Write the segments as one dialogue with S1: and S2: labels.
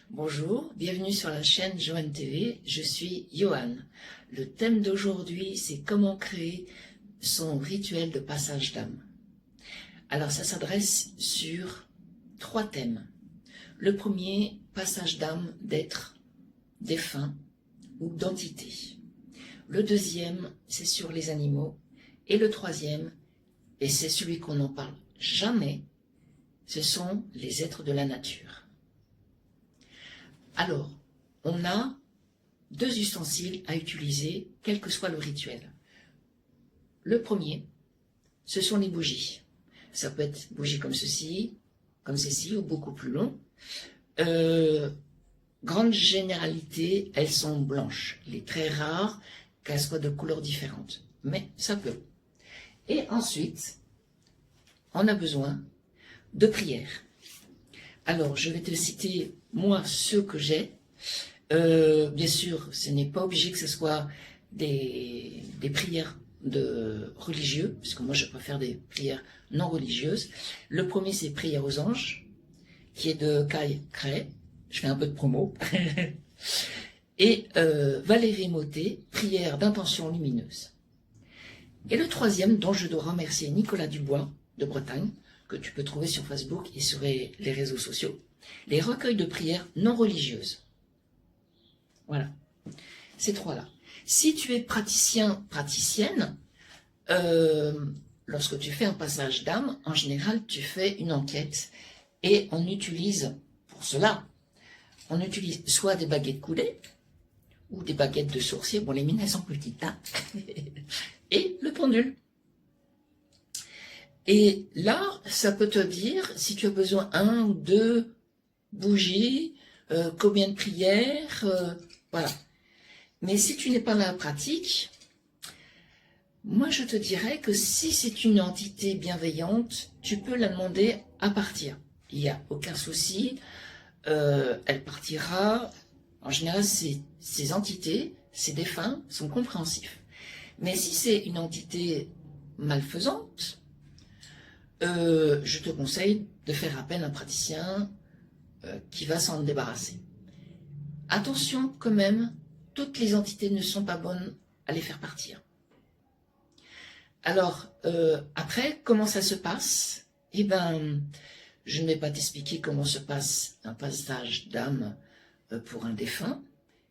S1: Bonjour, bienvenue sur la chaîne Joanne TV, je suis Joanne. Le thème d'aujourd'hui, c'est comment créer son rituel de passage d'âme. Alors ça s'adresse sur 3 thèmes. Le premier, passage d'âme d'êtres défunts ou d'entités. Le deuxième, c'est sur les animaux. Et le troisième, et c'est celui qu'on n'en parle jamais, ce sont les êtres de la nature. Alors, on a 2 ustensiles à utiliser, quel que soit le rituel. Le premier, ce sont les bougies. Ça peut être bougies comme ceci, ou beaucoup plus long. Grande généralité, elles sont blanches. Il est très rare qu'elles soient de couleurs différentes, mais ça peut. Et ensuite, on a besoin de prières. Alors, je vais te citer, moi, ceux que j'ai. Bien sûr, ce n'est pas obligé que ce soit des prières de religieux, puisque moi, je préfère des prières non religieuses. Le premier, c'est Prière aux anges, qui est de Kai Cray. Je fais un peu de promo. Et Valérie Mottet, Prière d'intention lumineuse. Et le troisième, dont je dois remercier Nicolas Dubois, de Bretagne, que tu peux trouver sur Facebook et sur les réseaux sociaux, les recueils de prières non religieuses. Voilà, ces 3-là. Si tu es praticien, praticienne, lorsque tu fais un passage d'âme, en général, tu fais une enquête et on utilise, pour cela, on utilise soit des baguettes coudées ou des baguettes de sourcier, bon les miennes elles sont petites, hein, et le pendule. Et là, ça peut te dire, si tu as besoin 1 ou 2 bougies, combien de prières, voilà. Mais si tu n'es pas dans la pratique, moi je te dirais que si c'est une entité bienveillante, tu peux la demander à partir. Il n'y a aucun souci, elle partira. En général, ces entités, ces défunts, sont compréhensifs. Mais si c'est une entité malfaisante, je te conseille de faire appel à un praticien qui va s'en débarrasser. Attention quand même, toutes les entités ne sont pas bonnes à les faire partir. Alors, après, comment ça se passe? Eh ben, je ne vais pas t'expliquer comment se passe un passage d'âme pour un défunt,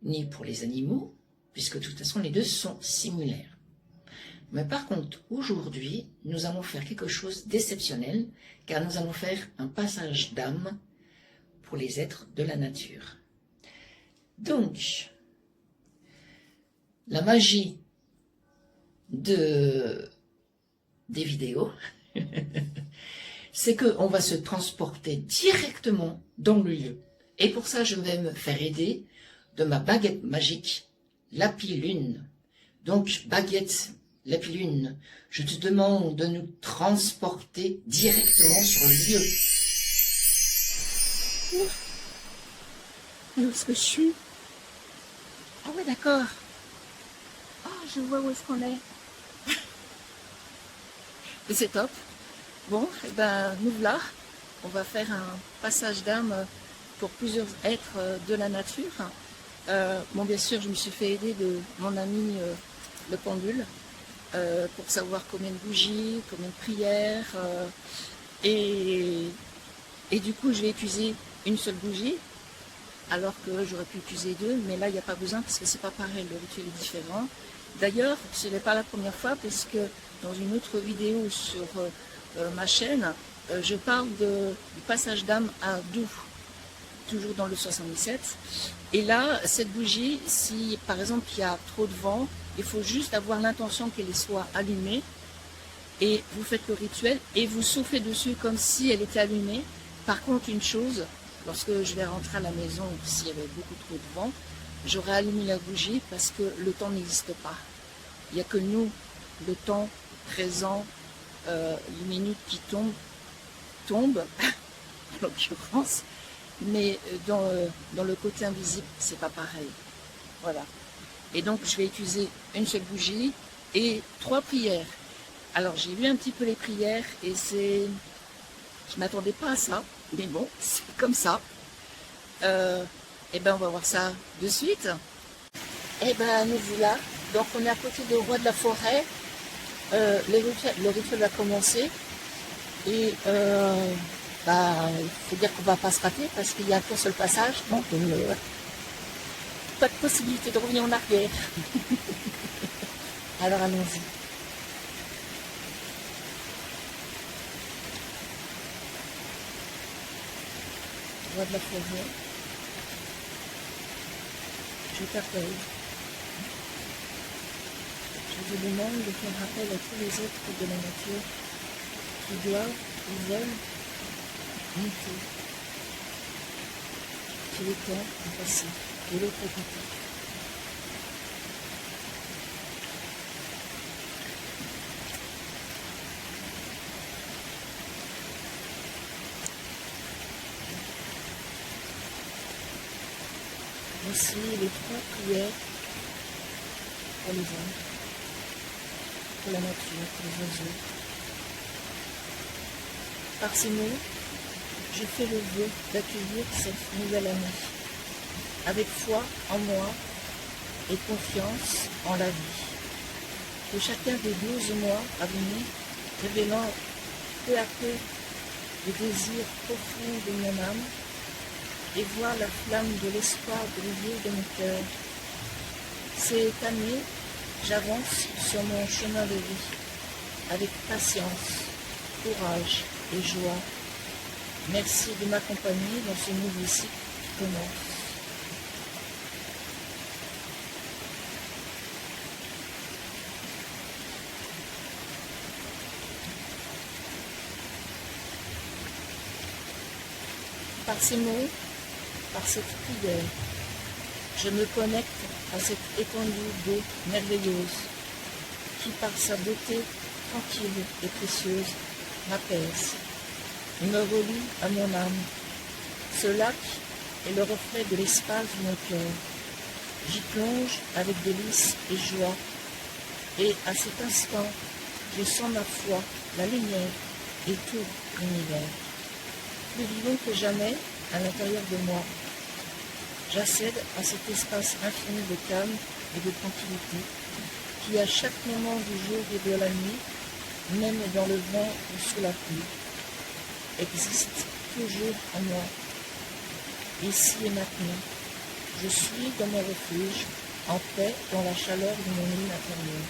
S1: ni pour les animaux, puisque de toute façon les deux sont similaires. Mais par contre, aujourd'hui, nous allons faire quelque chose d'exceptionnel, car nous allons faire un passage d'âme pour les êtres de la nature. Donc, la magie des vidéos, c'est qu'on va se transporter directement dans le lieu. Et pour ça, je vais me faire aider de ma baguette magique, Lapilune. Donc, baguette Lapilune, je te demande de nous transporter directement sur le lieu.
S2: Où est-ce que je suis? Ah ouais, d'accord. Oh, je vois où est-ce qu'on est. Et c'est top. Bon, et ben, nous voilà. On va faire un passage d'âme pour plusieurs êtres de la nature. Bon, bien sûr, je me suis fait aider de mon ami le pendule pour savoir combien de bougies, combien de prières. Et du coup, je vais utiliser une seule bougie, alors que j'aurais pu utiliser 2, mais là, il n'y a pas besoin parce que c'est pas pareil, le rituel est différent. D'ailleurs, ce n'est pas la première fois, parce que dans une autre vidéo sur ma chaîne, je parle du passage d'âme à Doux, toujours dans le 77. Et là, cette bougie, si par exemple il y a trop de vent, il faut juste avoir l'intention qu'elle soit allumée, et vous faites le rituel, et vous soufflez dessus comme si elle était allumée. Par contre, une chose, lorsque je vais rentrer à la maison, s'il y avait beaucoup trop de vent, j'aurais allumé la bougie parce que le temps n'existe pas. Il n'y a que nous, le temps présent, les minutes qui tombent, en l'occurrence, mais dans le côté invisible, c'est pas pareil. Voilà. Et donc, je vais utiliser une seule bougie et 3 prières. Alors, j'ai lu un petit peu les prières et je m'attendais pas à ça, mais bon, c'est comme ça. Eh ben, on va voir ça de suite. Eh ben, nous voilà. Donc, on est à côté du roi de la forêt. Le rituel va commencer. Et il faut dire qu'on va pas se rater parce qu'il n'y a qu'un seul passage. Donc, pas de possibilité de revenir en arrière. Alors, allons-y. Roi de la forêt. Je t'appelle. Je vous demande de faire rappel à tous les êtres de la nature qui doivent ou veulent monter. Qu'il est temps de passer de l'autre côté. Voici les trois prières pour les hommes, pour la nature, pour les oiseaux. Par ces mots, je fais le vœu d'accueillir cette nouvelle année, avec foi en moi et confiance en la vie. Que chacun des 12 mois à venir, révélant peu à peu le désir profond de mon âme, et voir la flamme de l'espoir briller de mon cœur. Cette année, j'avance sur mon chemin de vie, avec patience, courage et joie. Merci de m'accompagner dans ce nouveau cycle qui commence. Par ces mots, par cette prière, je me connecte à cette étendue d'eau merveilleuse qui, par sa beauté tranquille et précieuse, m'apaise, me relie à mon âme. Ce lac est le reflet de l'espace de mon cœur. J'y plonge avec délice et joie, et à cet instant, je sens ma foi, la lumière et tout l'univers. Plus vivant que jamais à l'intérieur de moi. J'accède à cet espace infini de calme et de tranquillité qui, à chaque moment du jour et de la nuit, même dans le vent ou sous la pluie, existe toujours en moi. Ici et maintenant, je suis dans mon refuge, en paix dans la chaleur de mon île intérieure.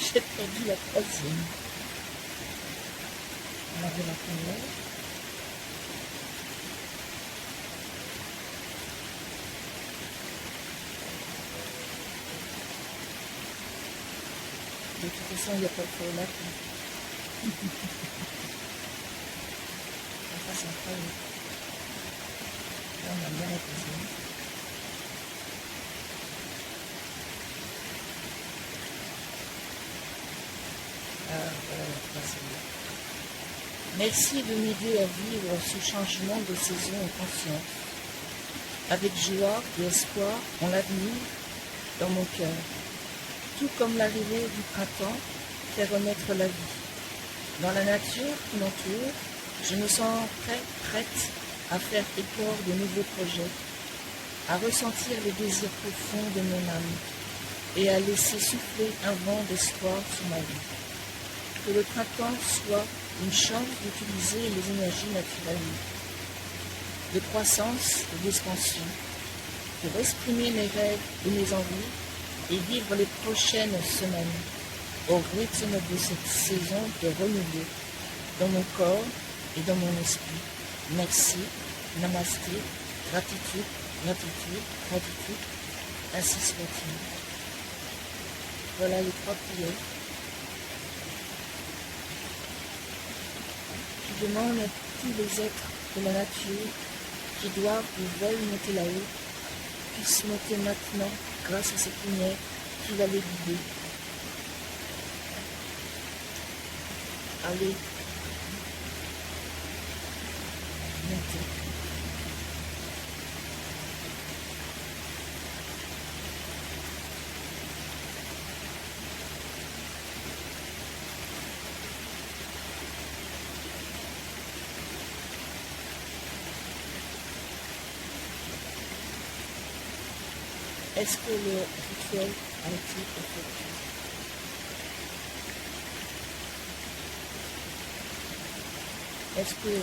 S2: J'ai perdu la troisième. Alors de la première. De toute façon, il n'y a pas de feu là. Ça, c'est incroyable. Là, on a bien la deuxième. Merci de m'aider à vivre ce changement de saison en conscience, avec joie et espoir en l'avenir dans mon cœur, tout comme l'arrivée du printemps fait renaître la vie. Dans la nature qui m'entoure, je me sens prête à faire éclore de nouveaux projets, à ressentir les désirs profonds de mon âme et à laisser souffler un vent d'espoir sur ma vie. Que le printemps soit une chance d'utiliser les énergies naturelles de croissance et d'expansion pour exprimer mes rêves et mes envies et vivre les prochaines semaines au rythme de cette saison de renouveau dans mon corps et dans mon esprit. Merci, namasté, gratitude, gratitude, gratitude, ainsi soit-il. Voilà les trois prières. Je demande à tous les êtres de la nature qui doivent ou veulent monter là-haut puissent monter maintenant grâce à cette lumière qui va les guider. Allez, montez. Est-ce que le rituel a été effectué? Est-ce que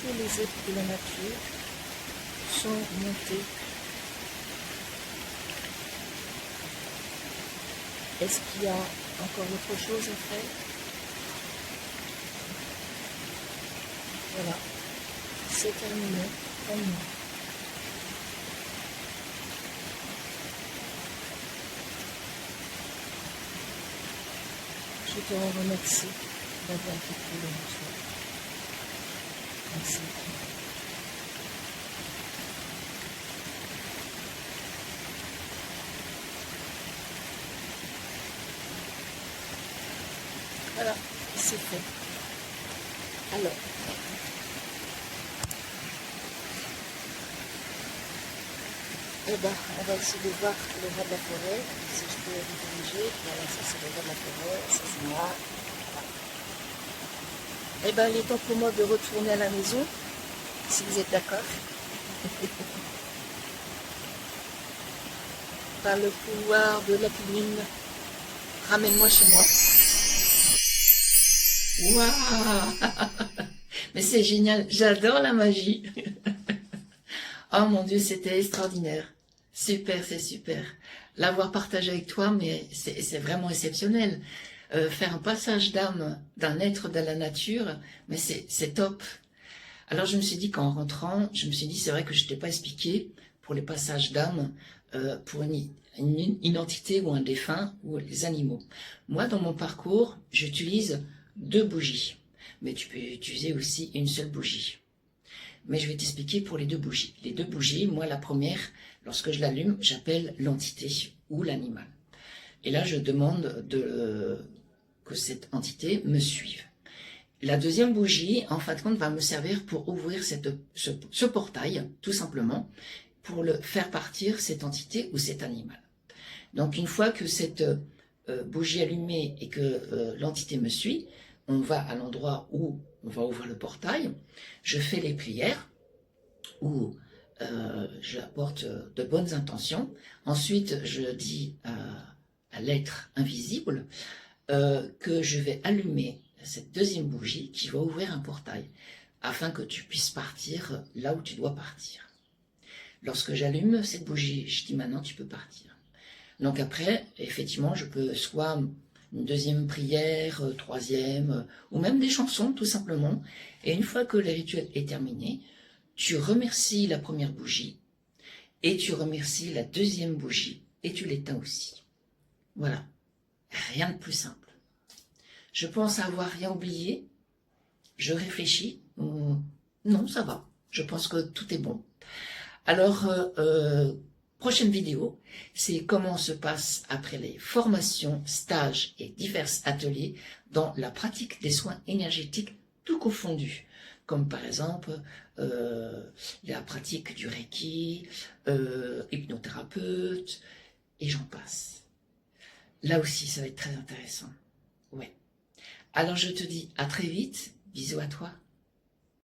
S2: tous les êtres de la nature sont montés? Est-ce qu'il y a encore autre chose à faire? Voilà, c'est terminé pour moi. Je te remercie d'avoir vécu le rituel. Merci. Voilà, c'est fait. Alors, eh ben, on va essayer de voir le roi de la forêt, si je peux me diriger. Voilà, ça c'est le roi de la forêt, ça c'est moi. Eh ben, il est temps pour moi de retourner à la maison, si vous êtes d'accord. Par le pouvoir de la lune, ramène-moi chez moi.
S1: Waouh! Mais c'est génial, j'adore la magie. Oh mon Dieu, c'était extraordinaire. Super, c'est super. L'avoir partagé avec toi, mais c'est vraiment exceptionnel. Faire un passage d'âme d'un être de la nature, mais c'est top. Alors je me suis dit qu'en rentrant, je me suis dit c'est vrai que je t'ai pas expliqué pour les passages d'âme, pour une entité ou un défunt ou les animaux. Moi, dans mon parcours, j'utilise 2 bougies, mais tu peux utiliser aussi une seule bougie. Mais je vais t'expliquer pour les 2 bougies. Les 2 bougies, moi la première, lorsque je l'allume, j'appelle l'entité ou l'animal. Et là, je demande que cette entité me suive. La deuxième bougie, en fin de compte, va me servir pour ouvrir ce portail, tout simplement, pour faire partir cette entité ou cet animal. Donc, une fois que cette bougie allumée et que l'entité me suit, on va à l'endroit où on va ouvrir le portail, je fais les prières, où j'apporte de bonnes intentions. Ensuite, je dis à l'être invisible que je vais allumer cette deuxième bougie qui va ouvrir un portail afin que tu puisses partir là où tu dois partir. Lorsque j'allume cette bougie, je dis maintenant tu peux partir. Donc après, effectivement, je peux soit une deuxième prière, troisième, ou même des chansons tout simplement. Et une fois que le rituel est terminé, tu remercies la première bougie et tu remercies la deuxième bougie et tu l'éteins aussi. Voilà, rien de plus simple. Je pense avoir rien oublié. Je réfléchis. Non, ça va. Je pense que tout est bon. Alors, prochaine vidéo, c'est comment se passe après les formations, stages et divers ateliers dans la pratique des soins énergétiques tout confondus, comme par exemple la pratique du Reiki, hypnothérapeute, et j'en passe. Là aussi, ça va être très intéressant. Ouais. Alors je te dis à très vite, bisous à toi.